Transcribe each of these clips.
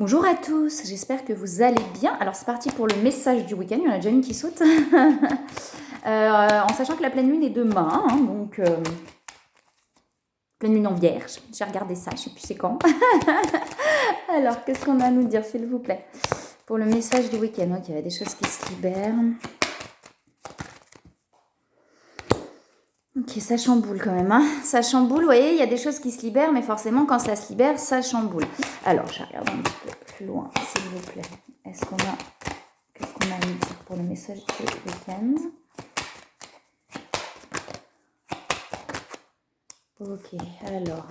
Bonjour à tous, j'espère que vous allez bien. Alors c'est parti pour le message du week-end, il y en a déjà une qui saute. En sachant que la pleine lune est demain, donc pleine lune en vierge. J'ai regardé ça, je ne sais plus c'est quand. Alors qu'est-ce qu'on a à nous dire s'il vous plaît pour le message du week-end? Ok, il y a des choses qui se libèrent. Ok, ça chamboule quand même, hein. Ça chamboule, vous voyez, il y a des choses qui se libèrent, mais forcément, quand ça se libère, ça chamboule. Alors, je regarde un petit peu plus loin, s'il vous plaît. Qu'est-ce qu'on a à nous dire pour le message du week-end? Ok, alors,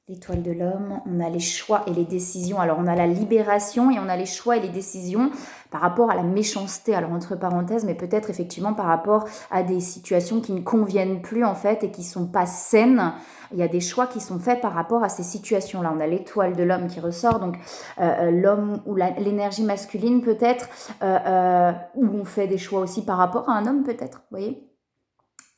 l'étoile de l'homme, on a les choix et les décisions. Alors, on a la libération et on a les choix et les décisions par rapport à la méchanceté, alors entre parenthèses, mais peut-être effectivement par rapport à des situations qui ne conviennent plus en fait et qui ne sont pas saines. Il y a des choix qui sont faits par rapport à ces situations-là. On a l'étoile de l'homme qui ressort, donc l'homme ou l'énergie masculine peut-être, où on fait des choix aussi par rapport à un homme peut-être, vous voyez,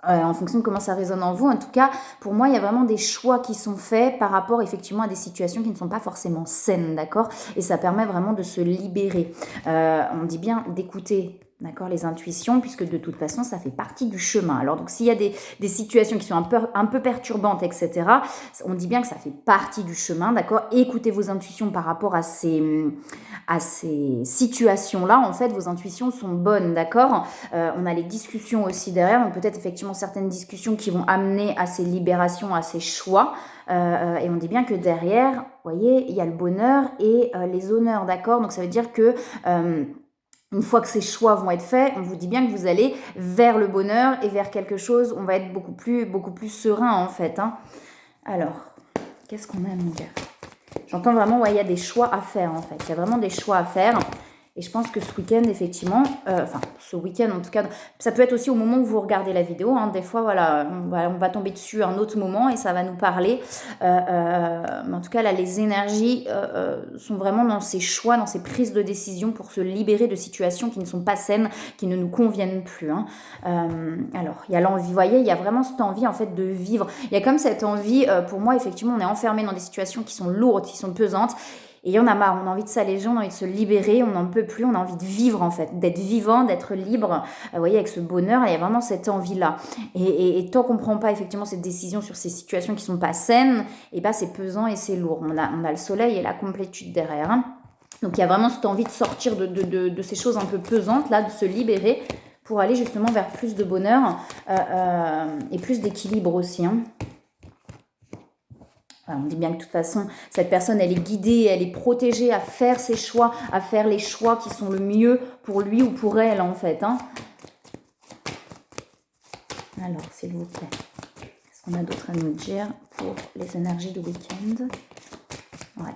en fonction de comment ça résonne en vous. En tout cas, pour moi, il y a vraiment des choix qui sont faits par rapport effectivement à des situations qui ne sont pas forcément saines, d'accord? Et ça permet vraiment de se libérer. On dit bien d'écouter, d'accord, les intuitions, puisque de toute façon, ça fait partie du chemin. Alors, donc, s'il y a des situations qui sont un peu perturbantes, etc., on dit bien que ça fait partie du chemin, d'accord? Écoutez vos intuitions par rapport à ces situations-là. En fait, vos intuitions sont bonnes, d'accord? On a les discussions aussi derrière, donc peut-être effectivement certaines discussions qui vont amener à ces libérations, à ces choix. Et on dit bien que derrière, vous voyez, il y a le bonheur et les honneurs, d'accord? Donc ça veut dire que une fois que ces choix vont être faits, on vous dit bien que vous allez vers le bonheur et vers quelque chose, on va être beaucoup plus serein en fait, hein. Alors, qu'est-ce qu'on a à nous dire? J'entends vraiment, ouais, il y a des choix à faire en fait. Il y a vraiment des choix à faire. Et je pense que ce week-end, effectivement, ce week-end en tout cas, ça peut être aussi au moment où vous regardez la vidéo, hein. Des fois, voilà, on va tomber dessus à un autre moment et ça va nous parler. Mais en tout cas, là, les énergies sont vraiment dans ces choix, dans ces prises de décision pour se libérer de situations qui ne sont pas saines, qui ne nous conviennent plus, hein. Alors, il y a l'envie, vous voyez, il y a vraiment cette envie en fait de vivre. Il y a comme cette envie, pour moi, effectivement, on est enfermé dans des situations qui sont lourdes, qui sont pesantes. Et il y en a marre, on a envie de s'alléger, on a envie de se libérer, on n'en peut plus, on a envie de vivre en fait, d'être vivant, d'être libre. Vous voyez, avec ce bonheur, il y a vraiment cette envie-là. Et tant qu'on ne prend pas effectivement cette décision sur ces situations qui ne sont pas saines, et ben c'est pesant et c'est lourd. On a le soleil et la complétude derrière, hein. Donc il y a vraiment cette envie de sortir de ces choses un peu pesantes, là, de se libérer pour aller justement vers plus de bonheur et plus d'équilibre aussi, hein. On dit bien que de toute façon, cette personne, elle est guidée, elle est protégée à faire ses choix, à faire les choix qui sont le mieux pour lui ou pour elle, en fait, hein. Alors, s'il vous plaît, qu'est-ce qu'on a d'autre à nous dire pour les énergies du week-end? Ouais.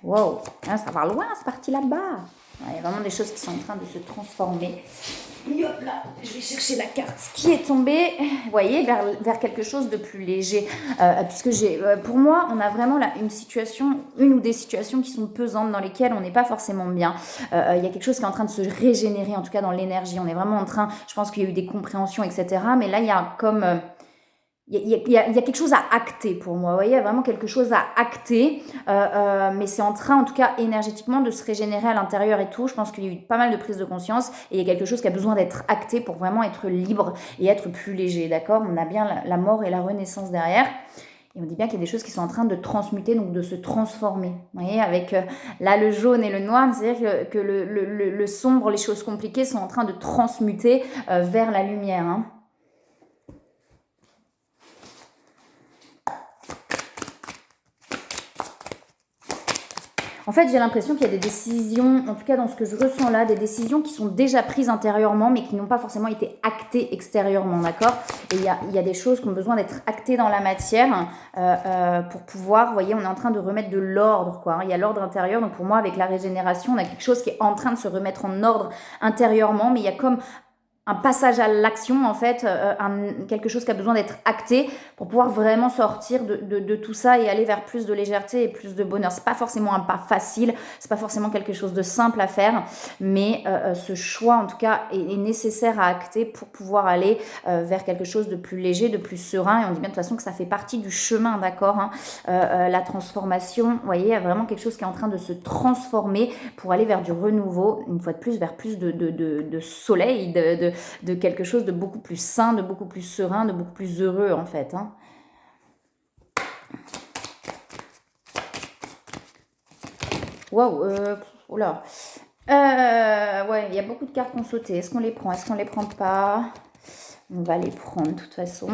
Wow, hein, ça va loin, c'est parti là-bas. Ouais, il y a vraiment des choses qui sont en train de se transformer. Et hop là, je vais chercher la carte qui est tombée, vous voyez, vers quelque chose de plus léger. Puisque pour moi, on a vraiment là une ou des situations qui sont pesantes, dans lesquelles on n'est pas forcément bien. Il y a quelque chose qui est en train de se régénérer, en tout cas dans l'énergie. On est vraiment en train, je pense qu'il y a eu des compréhensions, etc. Mais là, il y a comme... il y a quelque chose à acter pour moi, vous voyez, il y a vraiment quelque chose à acter, mais c'est en train, en tout cas énergétiquement, de se régénérer à l'intérieur et tout. Je pense qu'il y a eu pas mal de prise de conscience et il y a quelque chose qui a besoin d'être acté pour vraiment être libre et être plus léger, d'accord? On a bien la mort et la renaissance derrière. Et on dit bien qu'il y a des choses qui sont en train de transmuter, donc de se transformer. Vous voyez, avec là le jaune et le noir, c'est-à-dire que le sombre, les choses compliquées sont en train de transmuter vers la lumière, hein. En fait, j'ai l'impression qu'il y a des décisions, en tout cas dans ce que je ressens là, des décisions qui sont déjà prises intérieurement, mais qui n'ont pas forcément été actées extérieurement, d'accord? Et il y a des choses qui ont besoin d'être actées dans la matière pour pouvoir, vous voyez, on est en train de remettre de l'ordre, quoi, hein. Il y a l'ordre intérieur, donc pour moi, avec la régénération, on a quelque chose qui est en train de se remettre en ordre intérieurement, mais il y a comme un passage à l'action, en fait, quelque chose qui a besoin d'être acté pour pouvoir vraiment sortir de tout ça et aller vers plus de légèreté et plus de bonheur. C'est pas forcément un pas facile, c'est pas forcément quelque chose de simple à faire, mais ce choix, en tout cas, est nécessaire à acter pour pouvoir aller vers quelque chose de plus léger, de plus serein. Et on dit bien de toute façon que ça fait partie du chemin, d'accord, hein. La transformation, vous voyez, il y a vraiment quelque chose qui est en train de se transformer pour aller vers du renouveau, une fois de plus, vers plus de soleil, de quelque chose de beaucoup plus sain, de beaucoup plus serein, de beaucoup plus heureux, en fait, hein. Waouh, oula. Ouais, il y a beaucoup de cartes qui ont sauté. Est-ce qu'on les prend? Est-ce qu'on les prend pas? On va les prendre de toute façon.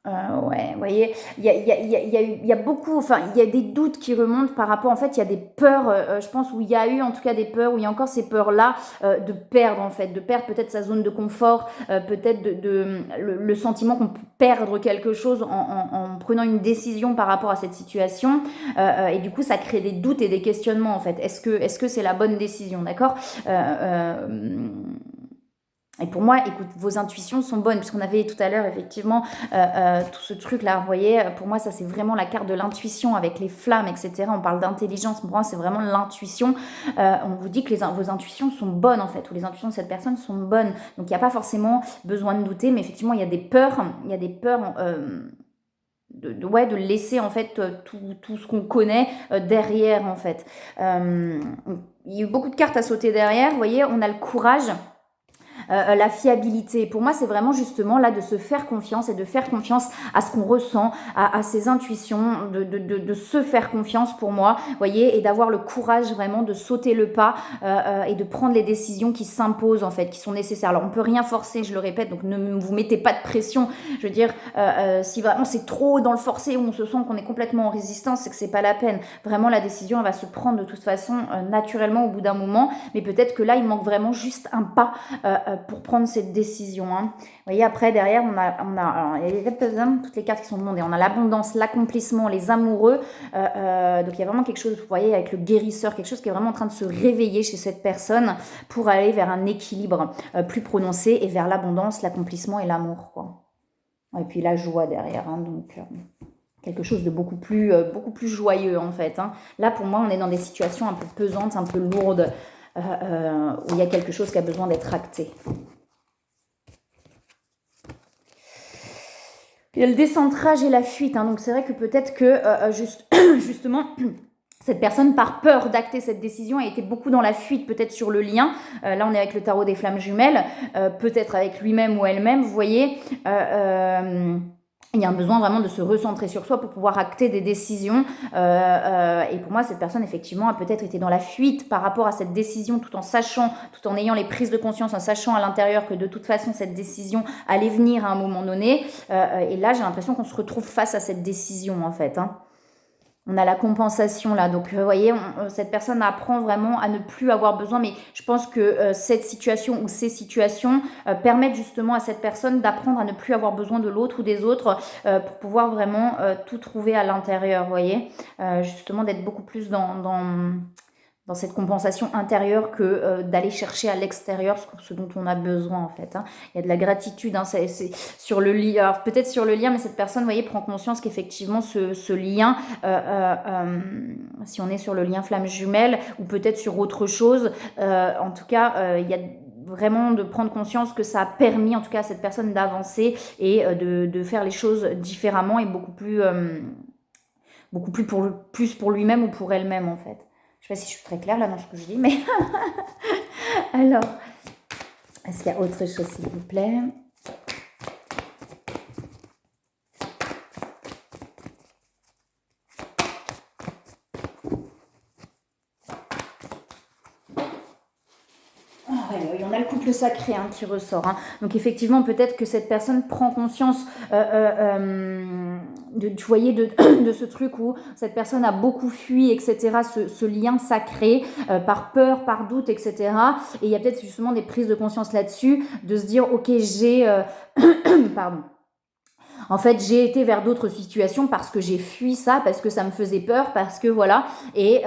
Ouais, vous voyez, il y a beaucoup, enfin, il y a des doutes qui remontent par rapport, en fait, il y a des peurs, je pense, où il y a eu en tout cas des peurs, où il y a encore ces peurs-là de perdre, en fait, de perdre peut-être sa zone de confort, peut-être le sentiment qu'on peut perdre quelque chose en prenant une décision par rapport à cette situation, et du coup, ça crée des doutes et des questionnements, en fait. Est-ce que c'est la bonne décision, d'accord? Et pour moi, écoute, vos intuitions sont bonnes, puisqu'on avait tout à l'heure, effectivement, tout ce truc-là, vous voyez, pour moi, ça, c'est vraiment la carte de l'intuition avec les flammes, etc. On parle d'intelligence, pour moi, c'est vraiment l'intuition. On vous dit que vos intuitions sont bonnes, en fait, ou les intuitions de cette personne sont bonnes. Donc, il n'y a pas forcément besoin de douter, mais effectivement, il y a des peurs, de laisser, en fait, tout ce qu'on connaît derrière, en fait. Il y a eu beaucoup de cartes à sauter derrière, vous voyez, on a le courage. La fiabilité. Pour moi, c'est vraiment justement là de se faire confiance et de faire confiance à ce qu'on ressent, à ses intuitions, de se faire confiance pour moi, voyez, et d'avoir le courage vraiment de sauter le pas et de prendre les décisions qui s'imposent en fait, qui sont nécessaires. Alors, on peut rien forcer, je le répète, donc ne vous mettez pas de pression. Je veux dire, si vraiment c'est trop dans le forcé où on se sent qu'on est complètement en résistance, c'est que c'est pas la peine. Vraiment, la décision, elle va se prendre de toute façon naturellement au bout d'un moment, mais peut-être que là, il manque vraiment juste un pas pour prendre cette décision, hein. Vous voyez, après, derrière, alors, il y a toutes les cartes qui sont demandées. On a l'abondance, l'accomplissement, les amoureux. Donc, il y a vraiment quelque chose, vous voyez, avec le guérisseur, quelque chose qui est vraiment en train de se réveiller chez cette personne pour aller vers un équilibre plus prononcé et vers l'abondance, l'accomplissement et l'amour, quoi. Et puis la joie derrière, hein, donc quelque chose de beaucoup plus joyeux, en fait, hein. Là, pour moi, on est dans des situations un peu pesantes, un peu lourdes, où il y a quelque chose qui a besoin d'être acté. Il y a le décentrage et la fuite, hein, donc c'est vrai que peut-être que justement cette personne, par peur d'acter cette décision, a été beaucoup dans la fuite, peut-être sur le lien. Là, on est avec le tarot des flammes jumelles, peut-être avec lui-même ou elle-même, vous voyez. Il y a un besoin vraiment de se recentrer sur soi pour pouvoir acter des décisions. Et pour moi, cette personne, effectivement, a peut-être été dans la fuite par rapport à cette décision, tout en ayant les prises de conscience, en sachant à l'intérieur que de toute façon, cette décision allait venir à un moment donné. Et là, j'ai l'impression qu'on se retrouve face à cette décision, en fait, hein. On a la compensation là, donc vous voyez, cette personne apprend vraiment à ne plus avoir besoin, mais je pense que cette situation ou ces situations permettent justement à cette personne d'apprendre à ne plus avoir besoin de l'autre ou des autres pour pouvoir vraiment tout trouver à l'intérieur, vous voyez, justement d'être beaucoup plus dans cette compensation intérieure que d'aller chercher à l'extérieur ce dont on a besoin, en fait, hein. Il y a de la gratitude, hein, c'est sur le lien, alors peut-être sur le lien, mais cette personne, vous voyez, prend conscience qu'effectivement ce lien, si on est sur le lien flamme jumelle ou peut-être sur autre chose, en tout cas, il y a vraiment de prendre conscience que ça a permis en tout cas à cette personne d'avancer et de faire les choses différemment et beaucoup plus pour lui-même ou pour elle-même, en fait. Je ne sais pas si je suis très claire là dans ce que je dis, mais alors, est-ce qu'il y a autre chose, s'il vous plaît? On a le couple sacré, hein, qui ressort, hein. Donc effectivement, peut-être que cette personne prend conscience tu voyez, de ce truc où cette personne a beaucoup fui, etc., ce lien sacré, par peur, par doute, etc. Et il y a peut-être justement des prises de conscience là-dessus, de se dire, ok, pardon. En fait, j'ai été vers d'autres situations parce que j'ai fui ça, parce que ça me faisait peur, parce que voilà. Et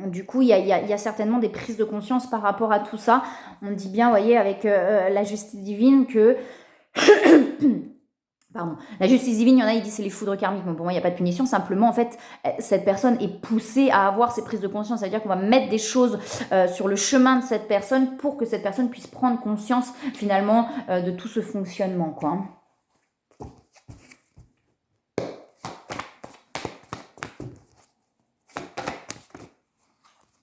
du coup, il y a certainement des prises de conscience par rapport à tout ça. On dit bien, vous voyez, avec la justice divine que... Pardon. La justice divine, il y en a, ils disent c'est les foudres karmiques. Bon, pour moi, il n'y a pas de punition. Simplement, en fait, cette personne est poussée à avoir ces prises de conscience. C'est-à-dire qu'on va mettre des choses sur le chemin de cette personne pour que cette personne puisse prendre conscience, finalement, de tout ce fonctionnement, quoi.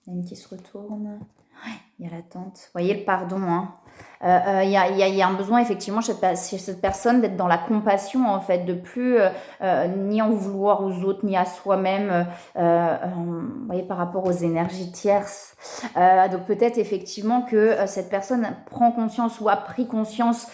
Il y a une qui se retourne. Ouais, il y a l'attente. Vous voyez le pardon, hein. Il y a un besoin effectivement chez cette personne d'être dans la compassion en fait, de plus ni en vouloir aux autres ni à soi-même, vous voyez, par rapport aux énergies tierces. Donc peut-être effectivement que cette personne prend conscience ou a pris conscience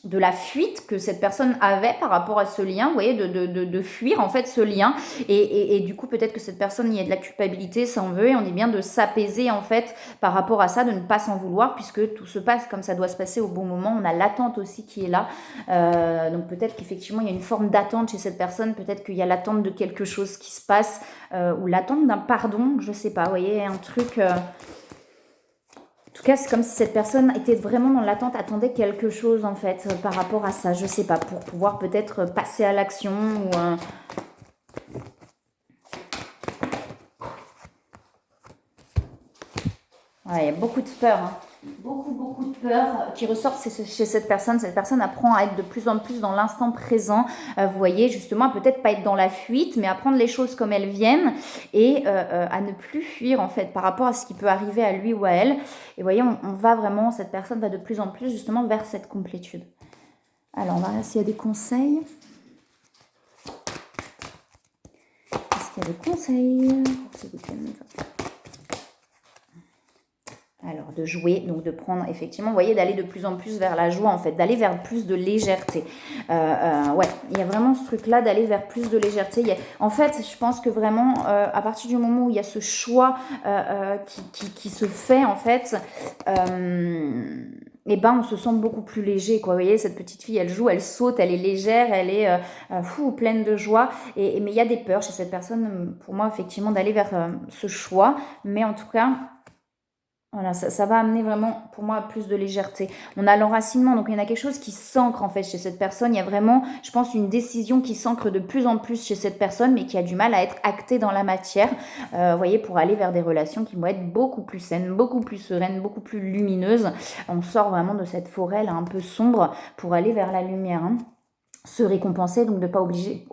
de la fuite que cette personne avait par rapport à ce lien, vous voyez, de fuir en fait ce lien, et du coup peut-être que cette personne, il y a de la culpabilité, ça en veut, et on est bien de s'apaiser en fait par rapport à ça, de ne pas s'en vouloir, puisque tout se passe comme ça doit se passer au bon moment. On a l'attente aussi qui est là, donc peut-être qu'effectivement il y a une forme d'attente chez cette personne, peut-être qu'il y a l'attente de quelque chose qui se passe, ou l'attente d'un pardon, je sais pas, vous voyez, un truc... En tout cas, c'est comme si cette personne était vraiment dans l'attente, attendait quelque chose en fait par rapport à ça, je sais pas, pour pouvoir peut-être passer à l'action ou... Ouais, il y a beaucoup de peur, hein. Beaucoup de peur qui ressortent chez cette personne. Cette personne apprend à être de plus en plus dans l'instant présent. Vous voyez, justement, à peut-être pas être dans la fuite, mais à prendre les choses comme elles viennent et à ne plus fuir, en fait, par rapport à ce qui peut arriver à lui ou à elle. Et vous voyez, on va vraiment, cette personne va de plus en plus, justement, vers cette complétude. Alors, on va voir s'il y a des conseils. Est-ce qu'il y a des conseils pour ce week-end ? Alors, de jouer, donc de prendre, effectivement, vous voyez, d'aller de plus en plus vers la joie, en fait, d'aller vers plus de légèreté. Ouais, il y a vraiment ce truc-là d'aller vers plus de légèreté. En fait, je pense que vraiment, à partir du moment où il y a ce choix qui se fait, en fait, et ben on se sent beaucoup plus léger, quoi. Vous voyez, cette petite fille, elle joue, elle saute, elle est légère, elle est pleine de joie. Mais il y a des peurs chez cette personne, pour moi, effectivement, d'aller vers ce choix. Mais en tout cas... Voilà, ça va amener vraiment, pour moi, plus de légèreté. On a l'enracinement, donc il y en a quelque chose qui s'ancre en fait chez cette personne. Il y a vraiment, je pense, une décision qui s'ancre de plus en plus chez cette personne, mais qui a du mal à être actée dans la matière. Vous voyez, pour aller vers des relations qui vont être beaucoup plus saines, beaucoup plus sereines, beaucoup plus lumineuses. On sort vraiment de cette forêt là un peu sombre pour aller vers la lumière, hein. Se récompenser, donc de ne pas oublier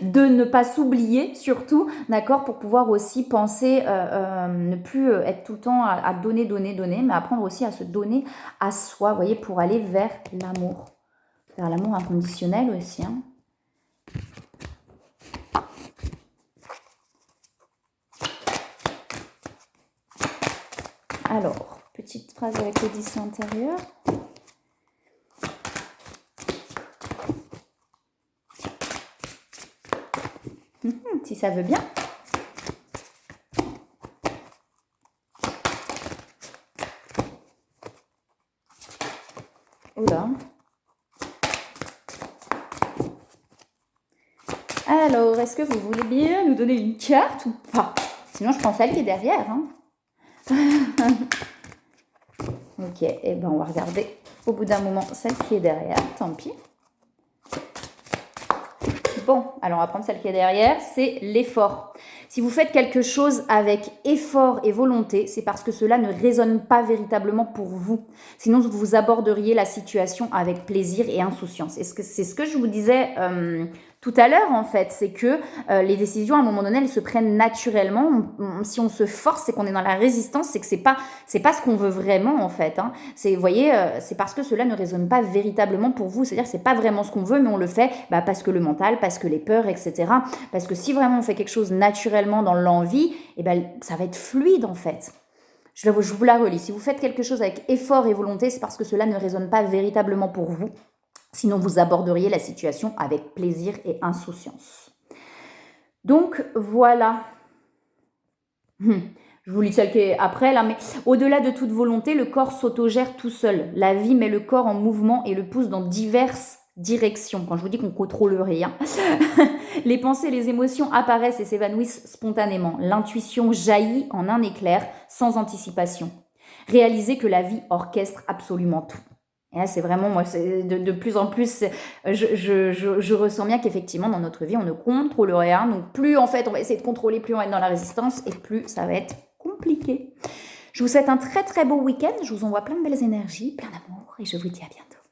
de ne pas s'oublier surtout, d'accord, pour pouvoir aussi penser, ne plus être tout le temps à donner, mais apprendre aussi à se donner à soi, vous voyez, pour aller vers l'amour inconditionnel aussi, hein. Alors, petite phrase avec l'audition intérieure. Si ça veut bien. Oula. Alors, est-ce que vous voulez bien nous donner une carte ou pas? Sinon, je prends celle qui est derrière, hein. Ok, et ben on va regarder au bout d'un moment celle qui est derrière, tant pis. Bon, alors on va prendre celle qui est derrière, c'est l'effort. Si vous faites quelque chose avec effort et volonté, c'est parce que cela ne résonne pas véritablement pour vous. Sinon, vous aborderiez la situation avec plaisir et insouciance. Et c'est ce que je vous disais tout à l'heure, en fait. C'est que les décisions, à un moment donné, elles se prennent naturellement. Si on se force, c'est qu'on est dans la résistance, c'est que c'est pas ce qu'on veut vraiment, en fait, hein. Vous voyez, c'est parce que cela ne résonne pas véritablement pour vous. C'est-à-dire que c'est pas vraiment ce qu'on veut, mais on le fait parce que le mental, parce que les peurs, etc. Parce que si vraiment on fait quelque chose naturellement dans l'envie, ça va être fluide, en fait. Je vous la relis. Si vous faites quelque chose avec effort et volonté, c'est parce que cela ne résonne pas véritablement pour vous. Sinon, vous aborderiez la situation avec plaisir et insouciance. Donc, voilà. Je vous lis celle qui est après, là, mais au-delà de toute volonté, le corps s'autogère tout seul. La vie met le corps en mouvement et le pousse dans diverses directions. Quand je vous dis qu'on contrôle rien, les pensées et les émotions apparaissent et s'évanouissent spontanément. L'intuition jaillit en un éclair, sans anticipation. Réalisez que la vie orchestre absolument tout. Et là, c'est vraiment, moi, de plus en plus, je ressens bien qu'effectivement, dans notre vie, on ne contrôle rien. Donc, plus, en fait, on va essayer de contrôler, plus on va être dans la résistance et plus ça va être compliqué. Je vous souhaite un très, très beau week-end. Je vous envoie plein de belles énergies, plein d'amour et je vous dis à bientôt.